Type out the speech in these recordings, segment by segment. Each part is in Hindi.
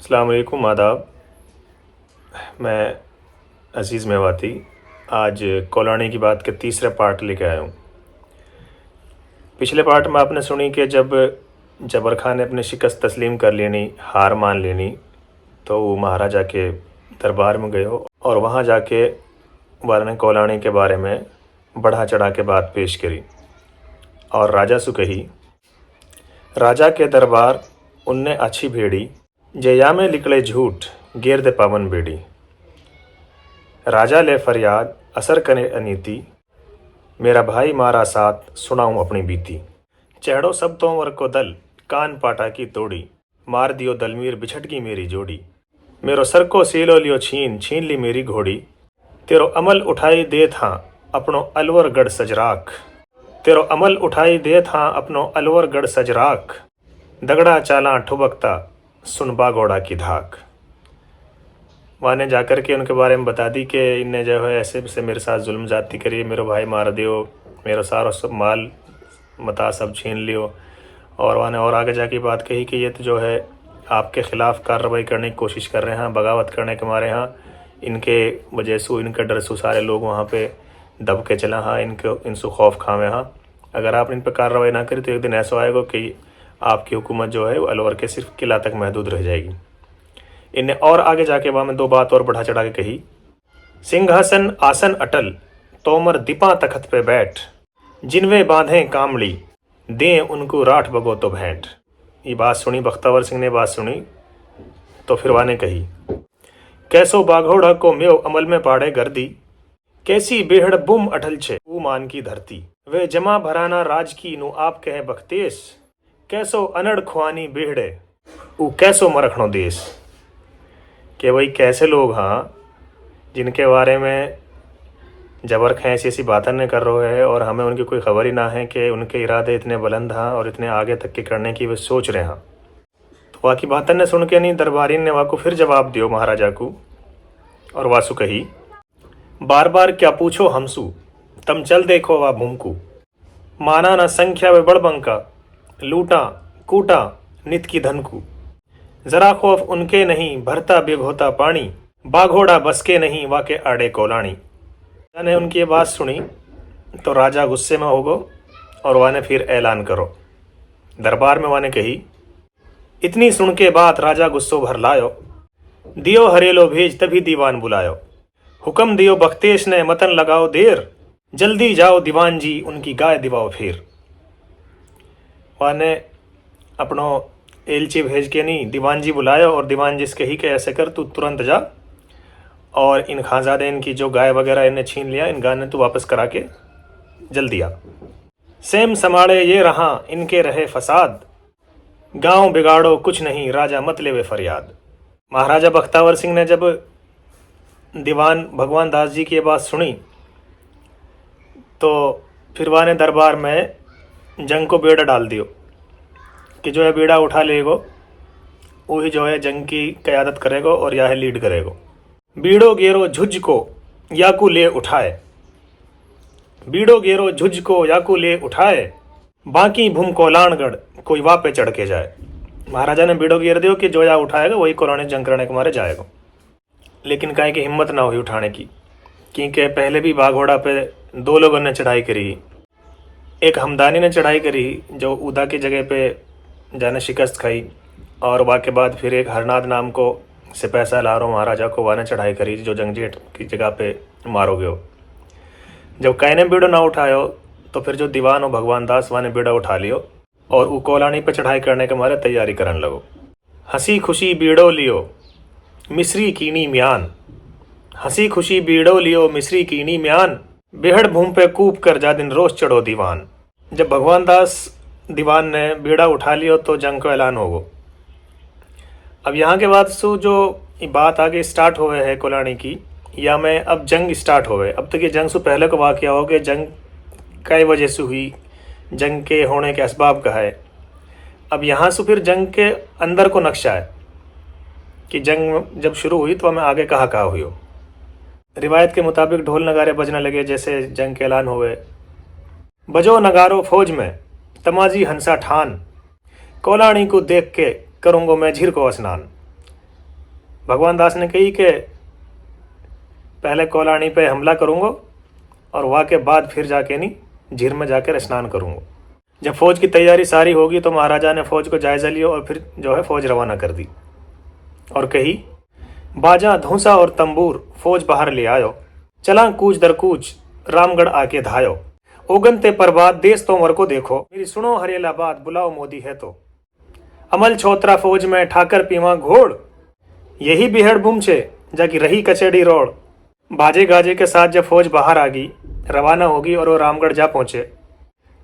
अस्सलाम वालेकुम, आदाब। मैं अज़ीज़ मेवाती आज कोलानी की बात के तीसरे पार्ट लेके आया हूँ। पिछले पार्ट में आपने सुनी कि जब जबर खान ने अपनी शिकस्त तस्लीम कर लेनी, हार मान लेनी, तो वो महाराजा के दरबार में गए हो और वहाँ जाके वाने कोलानी के बारे में बढ़ा चढ़ा के बात पेश करी और राजा से कही, राजा के दरबार उनने अच्छी भेड़ी जया में निकले झूठ गिरद पवन बेड़ी। राजा ले फरियाद असर कने अनीति, मेरा भाई मारा साथ सुनाऊं अपनी बीती। चढ़ो सब तोमर को दल कान पाटा की तोड़ी, मार दियो दलमीर बिछट की मेरी जोड़ी। मेरो सर को सीलो लियो छीन छीन ली मेरी घोड़ी, तेरो अमल उठाई दे था अपनो अलवर गढ़ सजराख। तेरो अमल उठाई दे था अपनो अलवर गढ़ सजराख, दगड़ा चाला ठुबकता सुन बागोड़ा की धाक। वहाँ जाकर के उनके बारे में बता दी कि इनने जो है ऐसे से मेरे साथ जुल्म ज़्यादती करी, मेरो भाई मार दियो, मेरा सारा सब माल मता सब छीन लियो। और वहाँ और आगे जाके बात कही कि ये तो जो है आपके ख़िलाफ़ कार्रवाई करने की कोशिश कर रहे हैं, बगावत करने के मारे यहाँ इनके वजह से इनके डर से सारे लोग वहाँ पे दब के चला हाँ, इनसे खौफ खावे हाँ। अगर आप इन पर कार्रवाई ना करें तो एक दिन ऐसा आएगा कि आपकी हुकूमत जो है वो अलवर के सिर्फ किला तक महदूद रह जाएगी। इनने और आगे जाके वहाँ में दो बात और बढ़ा चढ़ा के कही, सिंहासन आसन अटल तोमर दीपा तखत पे बैठ, जिनवे बांधे कामड़ी दें उनको राठ बगो तो भेंट। ये बात सुनी बख्तावर सिंह ने बात सुनी तो फिर वाने कही, कैसो बाघोड़ा को म्यो अमल में पाड़े गर्दी, कैसी बेहड़ बुम अटल छे ऊ मान की धरती। वे जमा भराना राज की नु आप कहे बख्तेश, कैसो अनड़ खुआनी बेहड़े ऊ कैसो मरखणो देश। कि भाई कैसे लोग हाँ जिनके बारे में जबर खां ऐसी बातें नहीं कर रहे हैं और हमें उनकी कोई खबर ही ना है कि उनके इरादे इतने बुलंद हाँ और इतने आगे तक के करने की वे सोच रहे हैं। तो वहाँ की बातें ने सुन के नहीं दरबारी ने वहाँ को फिर जवाब दियो महाराजा को और वासु कही, बार बार क्या पूछो हमसू तम चल देखो वा भूमकू, माना न संख्या वे बड़बंका लूटा कूटा नित की धन को। जरा खौफ उनके नहीं भरता बेघोता पानी, बाघोड़ा बस के नहीं वाके आड़े कोलानी। राजा ने उनकी ये बात सुनी तो राजा गुस्से में हो गो और वाने फिर ऐलान करो। दरबार में वाने कही, इतनी सुन के बात राजा गुस्सो भर लायो, दियो हरेलो भेज तभी दीवान बुलायो। हुक्म दियो बख्तेश ने मतन लगाओ देर, जल्दी जाओ दीवान जी उनकी गाय दिवाओ फिर। वाने अपनो एलची भेज के नहीं दीवान जी बुलाया और दीवान जी से कही कि ऐसे कर तू तुरंत जा और इन खानजादे इनकी जो गाय वगैरह इन्हें छीन लिया इन गाय ने तू वापस करा के जल्दी आ। सेम समाड़े ये रहा इनके रहे फसाद, गांव बिगाड़ो कुछ नहीं राजा मत ले वे फरियाद। महाराजा बख्तावर सिंह ने जब दीवान भगवान दास जी की ये बात सुनी तो फिर वाने दरबार में जंग को बेड़ा डाल दियो कि जो है बेड़ा उठा लेगो वही जो है जंग की क़यादत करेगो और या है लीड करेगो। बीड़ो गेरो झुझ को याकू ले उठाए, बीड़ो गेरो झुझ को याकू ले उठाए, बाकी भूम कोलानगढ़ कोई वहाँ पे चढ़ के जाए। महाराजा ने बीड़ो गेर दियो कि जो या उठाएगा वही कोलानी जंग करने के मारे जाएगा। लेकिन काहे की हिम्मत ना हुई उठाने की, क्योंकि पहले भी बाघोड़ा पे दो लोगों ने चढ़ाई करी। एक हमदानी ने चढ़ाई करी जो उदा की जगह पे जाने शिकस्त खाई और वहाँ के बाद फिर एक हरनाद नाम को सिपाही सालारों महाराजा को वाने चढ़ाई करी जो जंगजेठ की जगह पे मारो गयो। जब कई ने बीड़ो ना उठायो तो फिर जो दीवान हो भगवान दास वाने बीड़ा उठा लियो और वो कोलानी पे चढ़ाई करने के मारे तैयारी करने लगो। हंसी खुशी बीड़ो लियो मिस्री कीनी म्यान, हंसी खुशी बीड़ो लियो मिस्री कीनी म्यान, बेहड़ भूम पे कूप कर जा दिन रोज चढ़ो दीवान। जब भगवान दास दीवान ने बीड़ा उठा लियो तो जंग को ऐलान होगो। अब यहाँ के बाद सो जो बात आगे स्टार्ट हुए है कोलानी की या मैं अब जंग स्टार्ट हुए। अब तक ये जंग से पहले को वाक़या हो कि जंग कई वजह से हुई, जंग के होने के असबाब का है। अब यहाँ से फिर जंग के अंदर को नक्शा है कि जंग जब शुरू हुई तो हमें आगे कहाँ हुई हो। रिवायत के मुताबिक ढोल नगारे बजने लगे जैसे जंग के ऐलान हुए। बजो नगारो फौज में तमाजी हंसा ठान, कोलानी को देख के करूँगो मैं झिर को स्नान। भगवान दास ने कही कि पहले कोलानी पे हमला करूँगा और वहाँ के बाद फिर जाके नहीं झीर में जाकर स्नान करूँगा। जब फौज की तैयारी सारी होगी तो महाराजा ने फौज को जायज़ा लिया और फिर जो है फौज रवाना कर दी और कही, बाजा धूसा और तंबूर फौज बाहर ले आयो, चला कूच दर कूच रामगढ़ आके धायो, ओगनते प्रभात देश तोमर को देखो, मेरी सुनो हरियाला बात बुलाओ मोदी है तो, अमल छोत्रा फौज में ठाकर पीवा घोड़, यही बिहड़ बुम छे जाकी रही कचेड़ी रोड। बाजे गाजे के साथ जब फौज बाहर आ गई, रवाना होगी और वो रामगढ़ जा पहुंचे,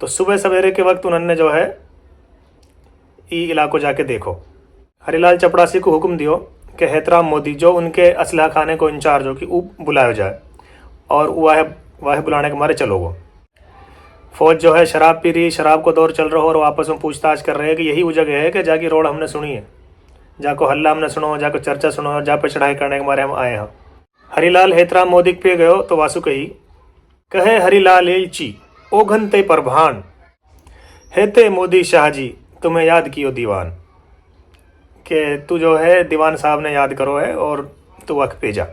तो सुबह सवेरे के वक्त उन्होंने जो है ई इलाको जाके देखो। हरिलाल चपड़ासी को हुक्म दियो कि हेतराम मोदी जो उनके असलहा खाने को इंचार्ज हो कि वो बुलाया जाए और वाह बुलाने के मारे चलो। वो फौज जो है शराब पी रही, शराब को दौर चल रहा हो और आपस में पूछताछ कर रहे हैं कि यही वो जगह है कि जाकी रोड हमने सुनी है, जाको हल्ला हमने सुनो, जाको चर्चा सुनो, जा पे चढ़ाई करने के मारे हम आए हैं। हरिलाल हेतराम मोदी पे गयो तो वासु कही, कहे हरिलाल एलची ओ घंते पर भान, हेते मोदी शाह जी तुम्हें याद कियो दीवान, कि तू जो है दीवान साहब ने याद करो है और तू वक्त पे जा।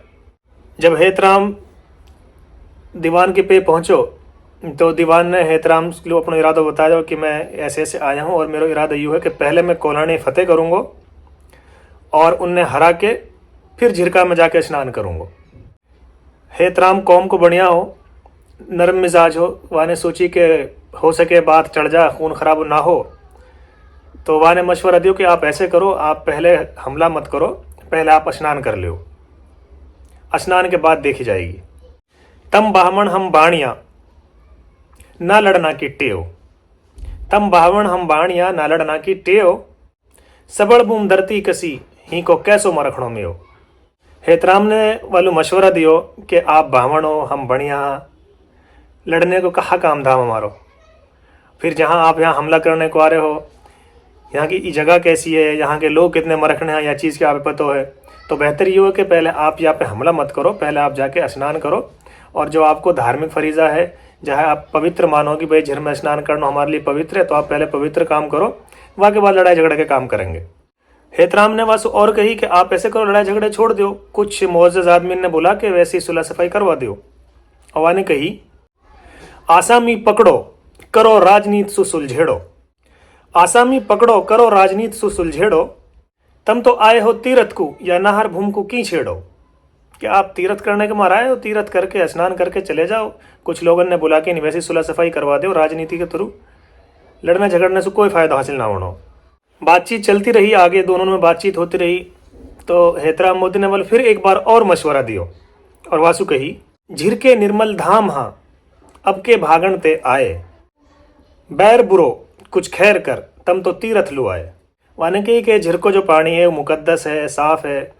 जब हेतराम दीवान के पे पहुँचो तो दीवान ने हेतराम को अपना इरादा बताया कि मैं ऐसे ऐसे आया हूँ और मेरा इरादा यूँ है कि पहले मैं कोलानी फतेह करूँगा और उन्हें हरा के फिर झिरका में जाके स्नान करूँगा। हेतराम कौम को बढ़िया हो, नरम मिजाज हो, वहाँ ने सोची कि हो सके बात चढ़ जा, खून खराब ना हो, तो वहाँ ने मशवरा दियो कि आप ऐसे करो, आप पहले हमला मत करो, पहले आप स्नान कर लो, स्नान के बाद देखी जाएगी। तम बाहमण हम बाणिया ना लड़ना की टेव, तम बाहमण हम बाणिया ना लड़ना की टेव, सबड़ बूम धरती कसी ही को कैसो मरखणों में हो। हेतराम ने वालू मशवरा दियो कि आप बाहमण हो, हम बढ़िया, लड़ने को कहाँ काम धाम हमारो, फिर जहाँ आप यहाँ हमला करने को आ रहे हो, यहाँ की जगह कैसी है, यहाँ के लोग कितने मरखने हैं, या चीज़ की आप पता है, तो बेहतर ये हो कि पहले आप यहाँ पे हमला मत करो, पहले आप जाके स्नान करो और जो आपको धार्मिक फरीज़ा है, जहाँ आप पवित्र मानो कि भाई झीर में स्नान करना हमारे लिए पवित्र है, तो आप पहले पवित्र काम करो, वहाँ के बाद लड़ाई झगड़े के काम करेंगे। हेतराम ने वासु और कही कि आप ऐसे करो, लड़ाई झगड़े छोड़ दो, कुछ मोअज़्ज़ज़ आदमी ने बोला कि वैसी सुलह सफाई करवा दो। और ने कही, आसामी पकड़ो करो राजनीति सु सुलझेड़ो, आसामी पकड़ो करो राजनीति सु सुलझेड़ो, तम तो आए हो तीरथ को या नहर भूम को की छेड़ो, कि आप तीरथ करने के मारा आए हो, तीरथ करके स्नान करके चले जाओ। कुछ लोगों ने बुला के नहीं, वैसी सुलह सफाई करवा दो, राजनीति के थ्रू लड़ने झगड़ने से कोई फ़ायदा हासिल ना होना। बातचीत चलती रही, आगे दोनों में बातचीत होती रही, तो हेतराम मोदी ने फिर एक बार और मशवरा दियो और वासु कही, झिर के निर्मल धाम हाँ अब के भागण ते आए, बैर बुरो कुछ खैर कर तम तो तीरथ लु आए। वाने कही कि झिर को जो पानी है वो मुकद्दस है, साफ़ है,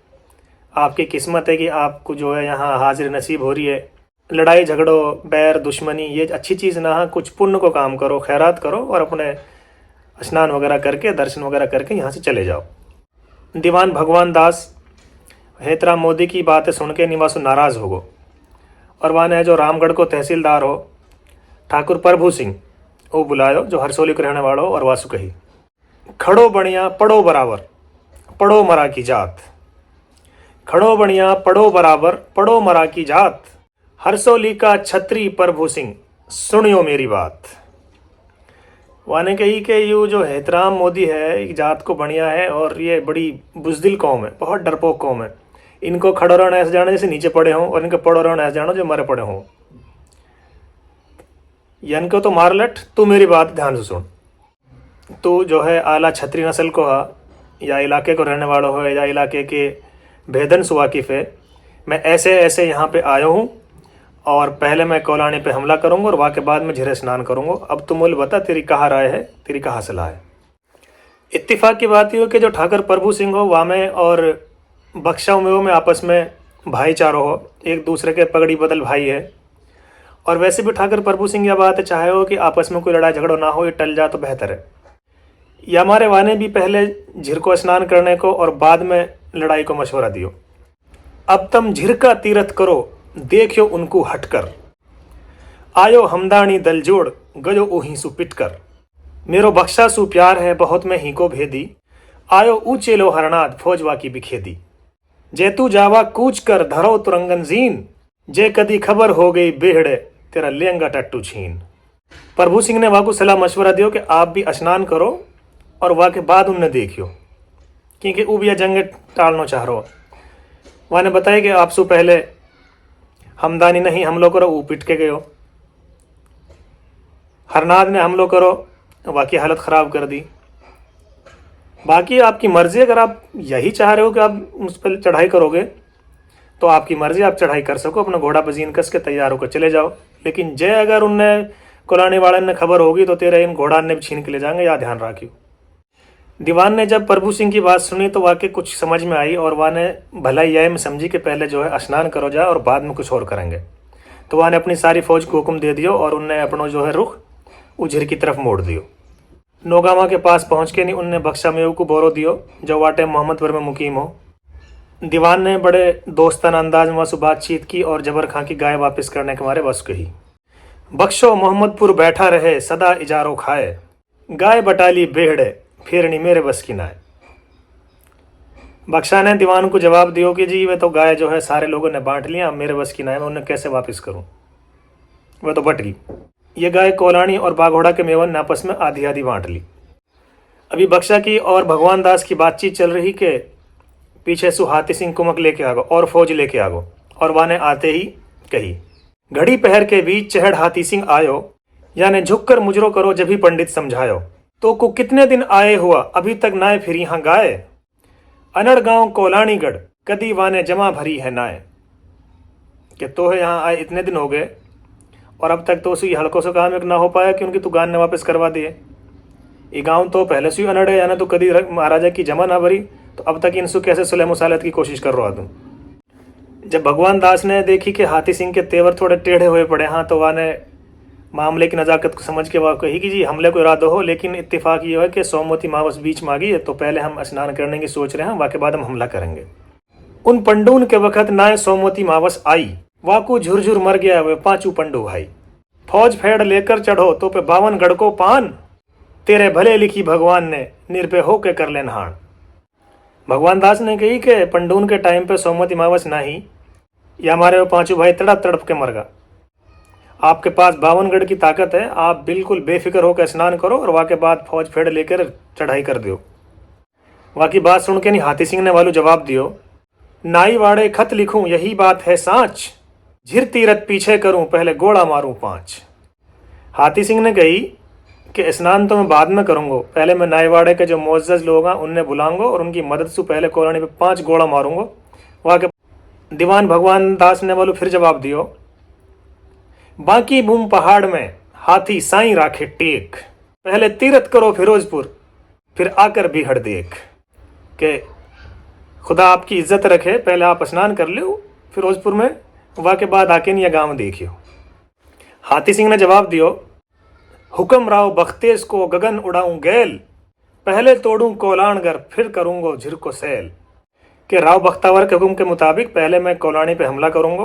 आपकी किस्मत है कि आपको जो है यहाँ हाजिर नसीब हो रही है। लड़ाई झगड़ो, बैर दुश्मनी ये अच्छी चीज़ ना, कुछ पुण्य को काम करो, खैरात करो और अपने स्नान वगैरह करके दर्शन वगैरह करके यहाँ से चले जाओ। दीवान भगवान दास हेतराम मोदी की बातें सुन के निवासु नाराज़ हो गो और वहाँ ने जो रामगढ़ को तहसीलदार हो ठाकुर प्रभु सिंह वो बुलायो, जो हरसोली को रहने वाला हो, और वासु कही, खड़ो बढ़िया पढ़ो बराबर पढ़ो मरा की जात, खड़ो बढ़िया पढ़ो बराबर पढ़ो मरा की जात, हरसोली का छत्री प्रभु सिंह सुनियो मेरी बात। वाने कही कि ये जो हेतराम मोदी है एक जात को बढ़िया है और ये बड़ी बुजदिल कौम है, बहुत डरपोक कौम है, इनको खड़ो रहना ऐसे जानो जैसे नीचे पड़े हों और इनको पड़ो रहना ऐसे जानो जो मरे पड़े हों, इनको तो मार लट, तू मेरी बात ध्यान से सुन, तू जो है आला छत्री नस्ल को हा या इलाके को रहने वाला हो या इलाके के भेदन से वाकिफ़ है, मैं ऐसे ऐसे यहाँ पे आया हूँ और पहले मैं कोलानी पे हमला करूँगा और वहाँ के बाद मैं झीर स्नान करूँगा। अब तुम मुझे बता तेरी कहाँ राय है, तेरी कहाँ सलाह है। इत्तेफाक की बात ये हो कि जो ठाकर प्रभु सिंह हो वामे और बख्शा में आपस में भाईचारा हो, एक दूसरे के पगड़ी बदल भाई है। और वैसे भी ठाकर प्रभु सिंह यह बात चाहे हो कि आपस में कोई लड़ाई झगड़ा ना हो, ये टल जा तो बेहतर है। या हमारे वाने भी पहले झीर को स्नान करने को और बाद में लड़ाई को मशवरा दियो। अब तम झीर का तीरथ करो देखियो उनको हटकर, आयो हमदानी दल जोड़ गयो ओही सु पिटकर, मेरो बख्शा सु प्यार है बहुत में ही को भेदी, आयो ऊंचे लो हरनाद फौजवा की बिखेदी। जेतू जावा कूच कर धरो तुरंगन जीन, जे कदी खबर हो गई बेहड़े तेरा लेंगा टट्टू छीन। प्रभु सिंह ने वाकू सलाह मशवरा दियो कि आप भी स्नान करो और वाह के बाद उनने देखियो, क्योंकि वो भी जंग टालना चाह रहा। वहाँ ने बताया कि आपसे पहले हमदानी नहीं हमलो करो, वो पिट के गयो। हरनाद ने हमलो करो, बाकी हालत ख़राब कर दी। बाकी आपकी मर्ज़ी, अगर आप यही चाह रहे हो कि आप उस पर चढ़ाई करोगे तो आपकी मर्ज़ी, आप चढ़ाई कर सको, अपना घोड़ा पजीन कस के तैयार होकर चले जाओ। लेकिन जय अगर उनने कोलानी वाले ने खबर होगी तो तेरे इन घोड़ा ने भी छीन के ले जाएंगे, या ध्यान रखियो। दीवान ने जब प्रभु सिंह की बात सुनी तो वाकई कुछ समझ में आई, और वह ने भलाई यह में समझी कि पहले जो है स्नान करो जाए और बाद में कुछ और करेंगे। तो वह ने अपनी सारी फौज को हुक्म दे दियो और उनने अपना जो है रुख उझिर की तरफ मोड़ दियो। नौगामा के पास पहुँच के नहीं उनने बख्शा मेव को बोरो दियो, जो वाटे मोहम्मदपुर में मुकीम हो। दीवान ने बड़े दोस्ताना अंदाज में वसु बातचीत की और जबर खां की गाय वापस करने के मारे वसु कही, बख्शो मोहम्मदपुर बैठा रहे सदा इजारो खाए, गाय बटाली बेहड़े फिरनी मेरे बस की नाय। बख्शा ने दीवान को जवाब दियो कि जी वे तो गाय जो है सारे लोगों ने बांट लिया, मेरे बस की नाय, मैं उन्हें कैसे वापस करूं, वह तो बट गई। ये गाय कोलानी और बाघोड़ा के मेवन ने आपस में आधी आधी बांट ली। अभी बख्शा की और भगवान दास की बातचीत चल रही के पीछे सु हाथी सिंह कुमक लेके आगो और फौज लेके आगो, और वाने आते ही कही, घड़ी पहर के बीच चहड़ हाथी सिंह आयो, याने झुक कर मुजरो करो जब भी पंडित समझायो, तो को कितने दिन आए हुआ अभी तक नाय फिर यहाँ गाय, अनड़ गांव कोलानीगढ़ कदी वाने जमा भरी है नाय। कि तो है यहाँ आए इतने दिन हो गए और अब तक तो उसी हल्कों से काम एक ना हो पाया कि उनकी दुकान ने वापस करवा दिए। ये गांव तो पहले से ही अनड़ है, यानी तो कदी महाराजा की जमा ना भरी, तो अब तक इनसु कैसे सुलह मुसालत की कोशिश कर रहा तुम। जब भगवान दास ने देखी कि हाथी सिंह के तेवर थोड़े टेढ़े हुए पड़े, हाँ, तो वाने मामले की नज़ाकत को समझ के वह कही कि जी हमले को इरादा हो, लेकिन इत्तेफाक ये है कि सोमवती मावस बीच में आ गई है, तो पहले हम स्नान करने की सोच रहे हैं, वाके बाद हम हमला करेंगे। उन पंडून के वक्त नाय सोमवती मावस आई, वाकू झुरझुर मर गया वे पांचू पंडू भाई, फौज फेड़ लेकर चढ़ो तो पे 52 गढ़ को पान, तेरे भले लिखी भगवान ने निर्भय हो के कर ले नहान। भगवान दास ने कही कि पंडून के टाइम पे सोमवती मावस ना ही, या हमारे वो पांचों भाई तड़प तड़प के मर गया। आपके पास 52 गढ़ की ताकत है, आप बिल्कुल बेफिक्र होकर स्नान करो और वहाँ के बाद फौज फेड़ लेकर चढ़ाई कर दियो। वहाँ की बात सुन के नहीं हाथी सिंह ने वालू जवाब दियो, नाई वाड़े खत लिखूं यही बात है सांच, झिर तीरथ पीछे करूं पहले गोड़ा मारूं 5। हाथी सिंह ने कही कि स्नान तो मैं बाद में करूंगा, पहले मैं नाईवाड़े के जो मोअज़्ज़ज़ लोग हैं उनने बुलाऊंगा और उनकी मदद से पहले कोलानी पे 5 गोड़ा मारूंगा। वहाँ के दीवान भगवान दास ने वालू फिर जवाब दियो, बाकी बूम पहाड़ में हाथी साई राखे टेक, पहले तीरथ करो फिरोजपुर फिर आकर भी हड़ देख। के खुदा आपकी इज्जत रखे, पहले आप स्नान कर लो फिरोजपुर में, वहाँ के बाद आके नहीं गाँव देखियो। हाथी सिंह ने जवाब दियो, हुक्म राव बख्तेज को गगन उड़ाऊं गैल, पहले तोड़ूं कोलाणगर फिर करूंगो झिर को सैल। कि राव बख्तावर के हुक्म के मुताबिक पहले मैं कोलानी पे हमला करूंगा,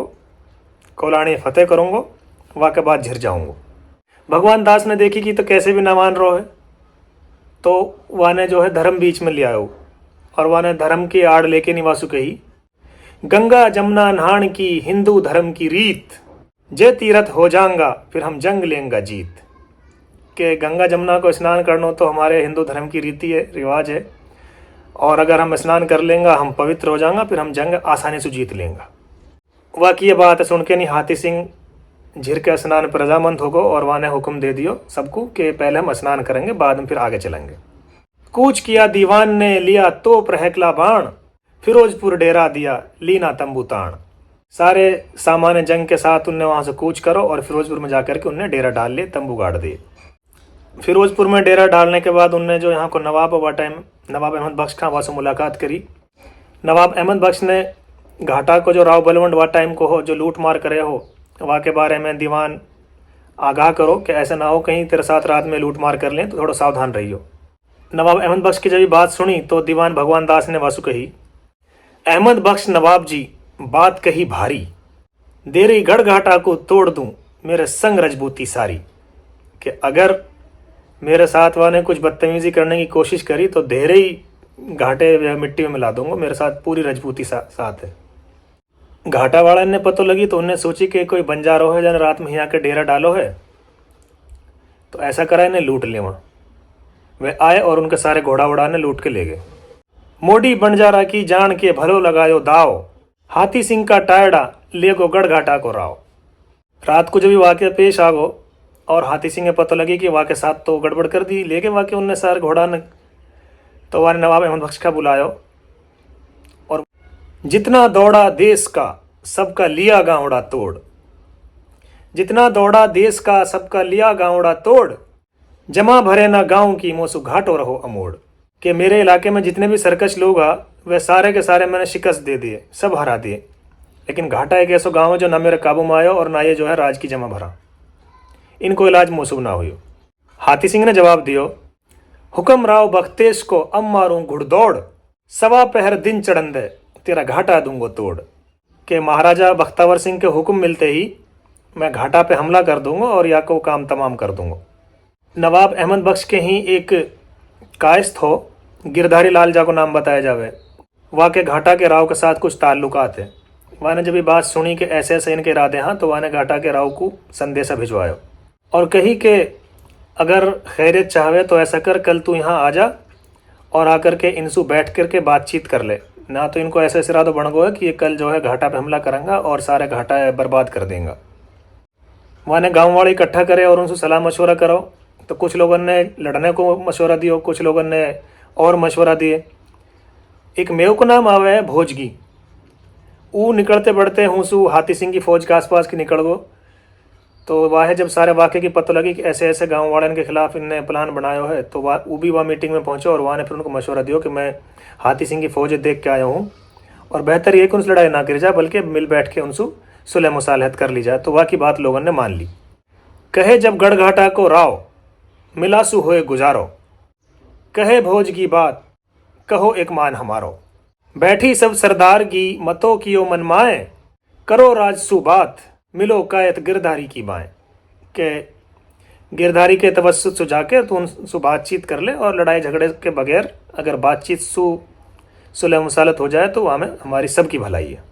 कोलानी फतेह करूंगा, वहाँ के बाद झिर जाऊंगा। भगवान दास ने देखी कि तो कैसे भी ना मान रहा है, तो वह ने जो है धर्म बीच में ले आयो और वह ने धर्म की आड़ लेके निवासु कही, गंगा जमुना नहान की हिंदू धर्म की रीत, जे तीरथ हो जाऊंगा फिर हम जंग लेंगा जीत। कि गंगा जमुना को स्नान करना तो हमारे हिंदू धर्म की रीति है, रिवाज है, और अगर हम स्नान कर लेंगे हम पवित्र हो जाएंगे, फिर हम जंग आसानी से जीत लेंगे। वाकई ये बात सुन के नहीं हाथी सिंह झिर के स्नान पर रजामंद होगो और वहाँ ने हुक्म दे दियो सबको कि पहले हम स्नान करेंगे, बाद में फिर आगे चलेंगे। कूच किया दीवान ने लिया तो प्रहकला बाण, फिरोजपुर डेरा दिया लीना तंबू ताण। सारे सामान्य जंग के साथ उनने वहाँ से कूच करो और फिरोजपुर में जाकर के उनने डेरा डाल लिए, तंबू गाड़ दिए। फिरोजपुर में डेरा डालने के बाद उनने जो यहाँ को नवाब हुआ टाइम नवाब अहमद बख्श खां वहाँ से मुलाकात करी। नवाब अहमद बख्श ने घाटा को जो राव बलवंड वा टाइम को हो जो लूट मार करे हो, वहाँ के बारे में दीवान आगाह करो कि ऐसा ना हो कहीं तेरे साथ रात में लूट मार कर लें, तो थोड़ा सावधान रहियो। नवाब अहमद बख्श की जब बात सुनी तो दीवान भगवान दास ने वासु कही, अहमद बख्श नवाब जी बात कही भारी, देरी गढ़ घाटा को तोड़ दूं मेरे संग रजबूती सारी। कि अगर मेरे साथ वाले कुछ बदतमीजी करने की कोशिश करी तो देरे ही घाटे मिट्टी में मिला दूंगा, मेरे साथ पूरी रजपूती साथ है। घाटा वाला ने पतो लगी तो उन्हें सोची कि कोई बंजारो है जन रात में यहाँ के डेरा डालो है, तो ऐसा करा इन्हें लूट ले। वहाँ वे आए और उनके सारे घोड़ा वोड़ा ने लूट के ले गए। मोडी बंजारा की जान के भलो लगायो दाव, हाथी सिंह का टायड़ा ले गो गढ़ घाटा को राव। रात को जब भी वाक़या पेश आ गो और हाथी सिंह ने पता लगी कि वाक़े साथ तो गड़बड़ कर दी, लेके वाक़े उनने सारे घोड़ा ने, तो वाने नवाब अहमद बख्श का बुलायो और जितना दौड़ा देश का सबका लिया गाँवड़ा तोड़, जितना दौड़ा देश का सबका लिया गाँवड़ा तोड़, जमा भरे ना गाँव की मोसू घाटो रहो अमोड़। कि मेरे इलाके में जितने भी सरकश लोग आ वह सारे के सारे मैंने शिकस्त दे दिए, सब हरा दिए, लेकिन घाटा एक ऐसा गाँव है जो ना मेरे काबू में आयो और ना ये जो है राज की जमा भरा, इनको इलाज मौसूब ना हुई। हाथी सिंह ने जवाब दियो, हुक्म राव बख्तेश को अब मारूं घुड़दौड़, सवा पहर दिन चढ़न दे तेरा घाटा दूंगो तोड़। के महाराजा बख्तावर सिंह के हुक्म मिलते ही मैं घाटा पे हमला कर दूंगा और या को काम तमाम कर दूंगा। नवाब अहमद बख्श के ही एक कायस्थ हो, गिरधारी लाल जा को नाम बताया जावे, वहाँ के घाटा के राव के साथ कुछ ताल्लुकात है। वहाँ ने जब ये बात सुनी कि ऐसे ऐसे इनके इरादे हाँ, तो वहाँ ने घाटा के राव को संदेशा भिजवायो और कही कि अगर खैरियत चाहवे तो ऐसा कर, कल तू यहाँ आ जा और आकर के इनसू बैठ कर के बातचीत कर ले, ना तो इनको ऐसे इरादा बन गो है कि ये कल जो है घाटा पे हमला करेंगा और सारे घाटा बर्बाद कर देंगे। वहाँ ने गाँव वाले इकट्ठा करे और उनसे सलाह मशवरा करो, तो कुछ लोगों ने लड़ने को मशवरा दियो, कुछ लोगों ने और मशवरा दिए। एक मेव को नाम आवे है भोजगी, वो निकलते बढ़ते हूँसू हाथी सिंह की फौज के आसपास की निकल गो, तो वाह जब सारे वाक़े की पता लगी कि ऐसे ऐसे गांव वाले के खिलाफ इनने प्लान बनाया है, तो वो भी वहाँ मीटिंग में पहुँचे और वहाँ ने फिर उनको मशवरा दिया कि मैं हाथी सिंह की फौज देख के आया हूँ और बेहतर ये कि उनसे लड़ाई ना कर जाए, बल्कि मिल बैठ के उनसे सुलह मुसालहत कर ली जाए। तो वहाँ की बात लोगों ने मान ली। कहे जब गढ़घाटा को राव मिलासु होए गुजारो, कहे भोज की बात कहो एक मान हमारो, बैठी सब सरदार की मतों की मन माए, करो राजसु बात मिलो कायत गिरधारी की बाएं। के गिरधारी के तवस्सुत से जाके तो उनसे बातचीत कर ले और लड़ाई झगड़े के बगैर अगर बातचीत सुलह मुसालत हो जाए तो वहाँ में हमारी सबकी भलाई है।